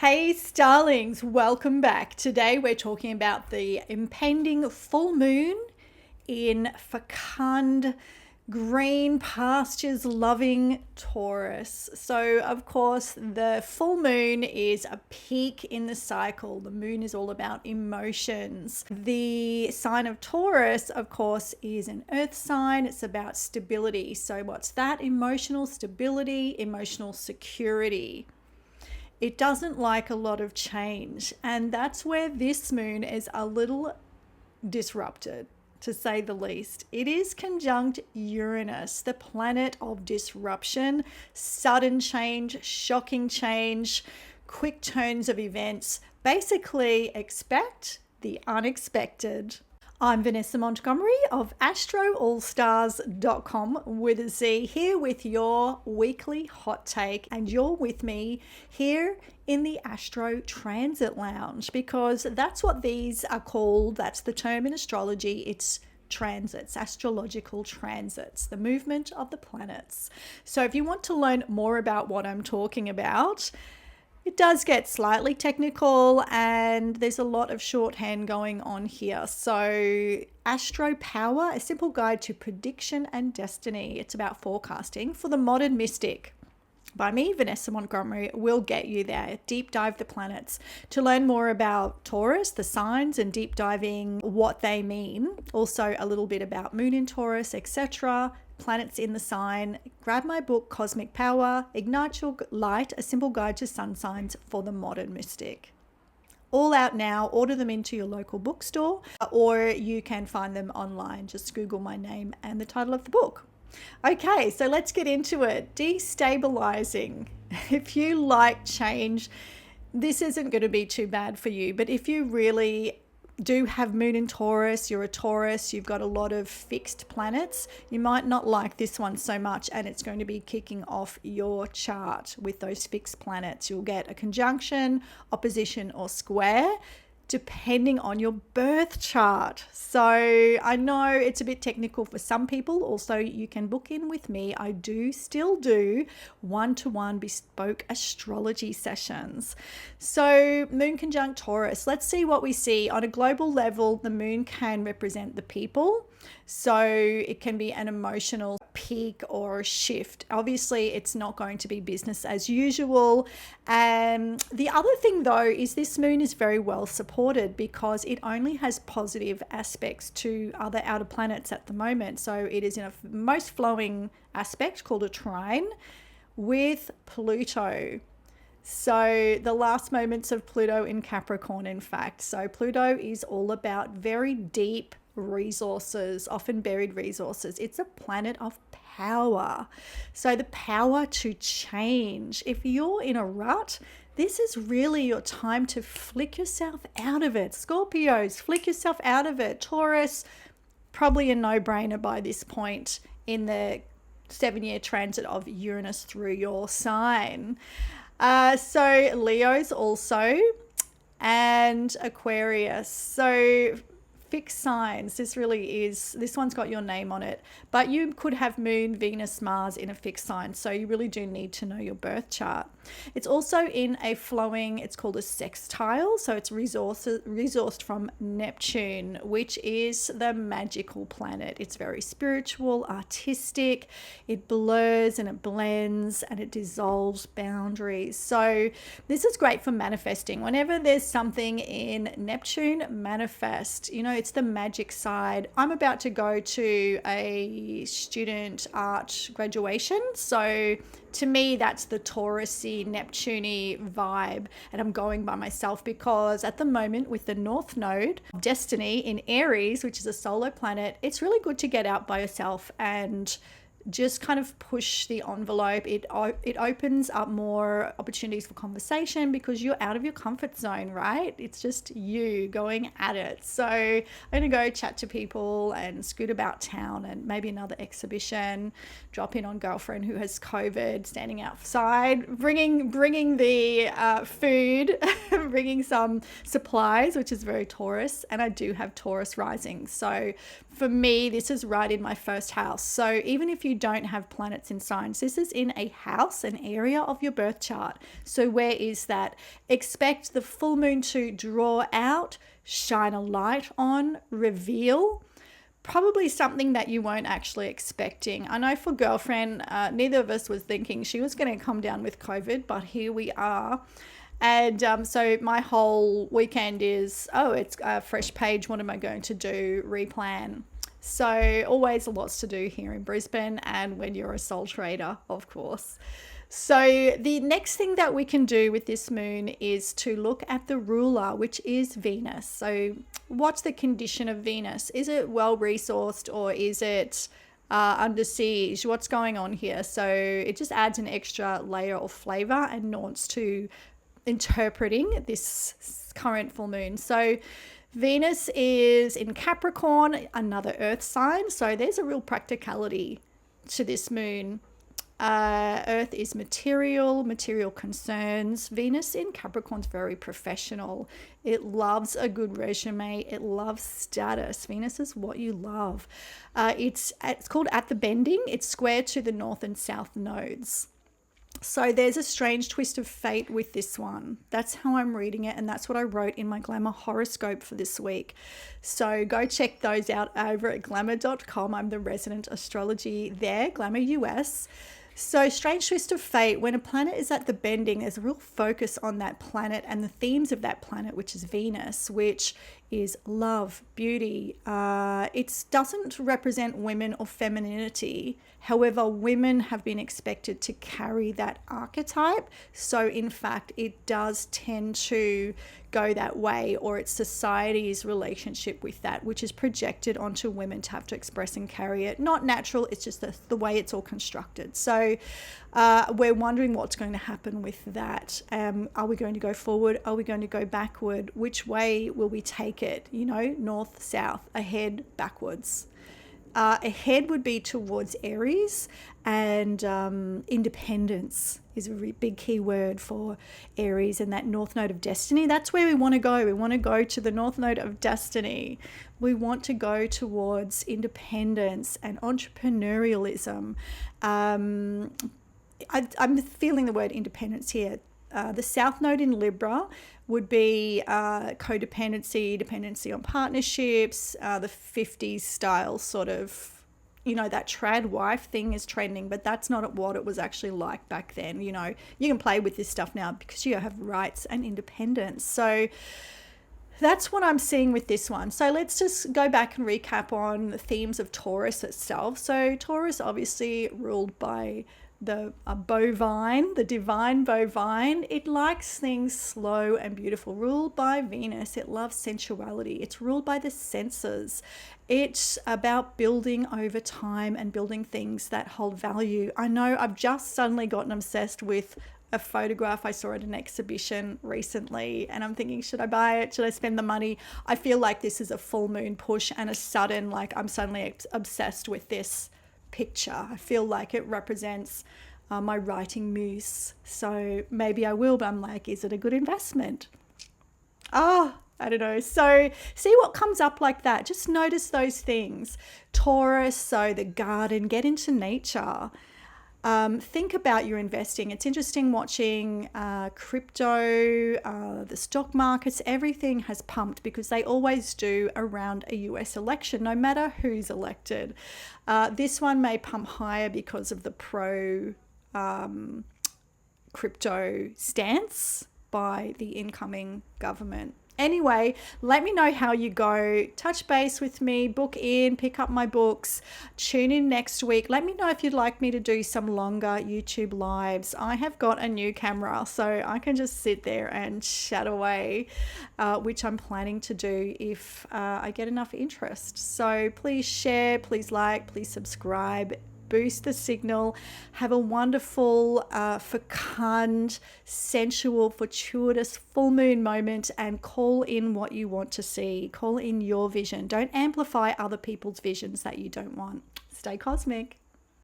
Hey starlings, welcome back. Today we're talking about the impending full moon in fecund, green pastures loving Taurus. So of course the full moon is a peak in the cycle. The moon is all about emotions. The sign of Taurus, of course, is an earth sign. It's about stability. So what's that? Emotional stability, emotional security. It doesn't like a lot of change, and that's where this moon is a little disrupted, to say the least. It is conjunct Uranus, the planet of disruption, sudden change, shocking change, quick turns of events. Basically, expect the unexpected. I'm Vanessa Montgomery of All-Starz.com with a Z, here with your weekly hot take, and you're with me here in the Astro Transit Lounge, because that's what these are called. That's the term in astrology. It's transits, astrological transits, the movement of the planets. So if you want to learn more about what I'm talking about, it does get slightly technical and there's a lot of shorthand going on here. So Astro Power, a simple guide to prediction and destiny. It's about forecasting for the modern mystic. By me, Vanessa Montgomery, will get you there. Deep dive the planets to learn more about Taurus, the signs, and deep diving what they mean. Also a little bit about moon in Taurus, etc. Planets in the sign. Grab my book, Cosmic Power, Ignite Your Light, a simple guide to sun signs for the modern mystic. All out now. Order them into your local bookstore, or you can find them online. Just Google my name and the title of the book. Okay, so let's get into it. Destabilising. If you like change, this isn't going to be too bad for you. But if you really do have moon in Taurus, you're a Taurus, you've got a lot of fixed planets, you might not like this one so much, and it's going to be kicking off your chart with those fixed planets. You'll get a conjunction, opposition, or square, depending on your birth chart. So I know it's a bit technical for some people. Also, you can book in with me. I still do one-to-one bespoke astrology sessions. So moon conjunct Taurus, let's see what we see. On a global level, the moon can represent the people. So it can be an emotional peak or shift. Obviously, it's not going to be business as usual. The other thing, though, is this moon is very well supported because it only has positive aspects to other outer planets at the moment. So it is in a most flowing aspect called a trine with Pluto. So the last moments of Pluto in Capricorn, in fact. So Pluto is all about very deep resources, often buried resources. It's a planet of power. So the power to change. If you're in a rut, this is really your time to flick yourself out of it. Scorpios, flick yourself out of it. Taurus, probably a no-brainer by this point in the 7-year transit of Uranus through your sign. So Leo's also, and Aquarius. So fixed signs, this one's got your name on it, but you could have moon, Venus, Mars in a fixed sign, so you really do need to know your birth chart. It's also in a flowing, it's called a sextile, so it's resourced from Neptune, which is the magical planet. It's very spiritual, artistic, it blurs and it blends and it dissolves boundaries. So this is great for manifesting. Whenever there's something in Neptune, manifest. It's the magic side. I'm about to go to a student art graduation, so to me that's the Taurus-y, Neptune-y vibe, and I'm going by myself because at the moment with the North Node of Destiny in Aries, which is a solar planet, it's really good to get out by yourself and just kind of push the envelope. It opens up more opportunities for conversation because you're out of your comfort zone, right? It's just you going at it. So I'm gonna go chat to people and scoot about town and maybe another exhibition, drop in on girlfriend who has COVID, standing outside, bringing the food, bringing some supplies, which is very Taurus. And I do have Taurus rising. So for me, this is right in my first house. So even if you you don't have planets in signs. This is in a house, an area of your birth chart. So where is that? Expect the full moon to draw out, shine a light on, reveal. Probably something that you weren't actually expecting. I know for girlfriend, neither of us was thinking she was going to come down with COVID, but here we are. And so my whole weekend is, it's a fresh page. What am I going to do? Replan. So always lots to do here in Brisbane and when you're a soul trader, of course. So the next thing that we can do with this moon is to look at the ruler, which is Venus. So what's the condition of Venus? Is it well resourced or is it under siege? What's going on here? So it just adds an extra layer of flavor and nuance to interpreting this current full moon. So Venus is in Capricorn, another earth sign. So there's a real practicality to this moon. Earth is material concerns. Venus in Capricorn's very professional. It loves a good resume. It loves status. Venus is what you love. It's called at the bending. It's square to the north and south nodes. So there's a strange twist of fate with this one. That's how I'm reading it, and that's what I wrote in my Glamour horoscope for this week. So go check those out over at glamour.com. I'm the resident astrology there, Glamour US. So strange twist of fate, when a planet is at the bending, there's a real focus on that planet and the themes of that planet, which is Venus, which is love, beauty. It doesn't represent women or femininity. However, women have been expected to carry that archetype. So in fact, it does tend to go that way, or it's society's relationship with that, which is projected onto women to have to express and carry it. Not natural, it's just the way it's all constructed. So we're wondering what's going to happen with that. Are we going to go forward? Are we going to go backward? Which way will we take it? You know, north, south, ahead, backwards. Ahead would be towards Aries, and independence is a big key word for Aries, and that north node of destiny. That's where we want to go. We want to go to the north node of destiny. We want to go towards independence and entrepreneurialism. I'm feeling the word independence here. The south node in Libra would be codependency, dependency on partnerships, the 50s style sort of, you know, that trad wife thing is trending, but that's not what it was actually like back then. You know, you can play with this stuff now because you have rights and independence. So that's what I'm seeing with this one. So let's just go back and recap on the themes of Taurus itself. So Taurus obviously ruled by the bovine, the divine bovine. It likes things slow and beautiful. Ruled by Venus, it loves sensuality. It's ruled by the senses. It's about building over time and building things that hold value. I know I've just suddenly gotten obsessed with a photograph I saw at an exhibition recently, and I'm thinking, should I buy it? Should I spend the money? I feel like this is a full moon push and a sudden, like, I'm suddenly obsessed with this picture. I feel like it represents my writing muse. So maybe I will, but I'm like, is it a good investment? I don't know. So see what comes up like that. Just notice those things. Taurus, so the garden, get into nature. Think about your investing. It's interesting watching crypto, the stock markets, everything has pumped because they always do around a US election, no matter who's elected. This one may pump higher because of the pro crypto stance by the incoming government. Anyway, let me know how you go. Touch base with me, book in, pick up my books, tune in next week. Let me know if you'd like me to do some longer YouTube lives. I have got a new camera, so I can just sit there and chat away, which I'm planning to do if I get enough interest. So please share, please like, please subscribe. Boost the signal. Have a wonderful, fecund, sensual, fortuitous full moon moment, and call in what you want to see. Call in your vision. Don't amplify other people's visions that you don't want. Stay cosmic.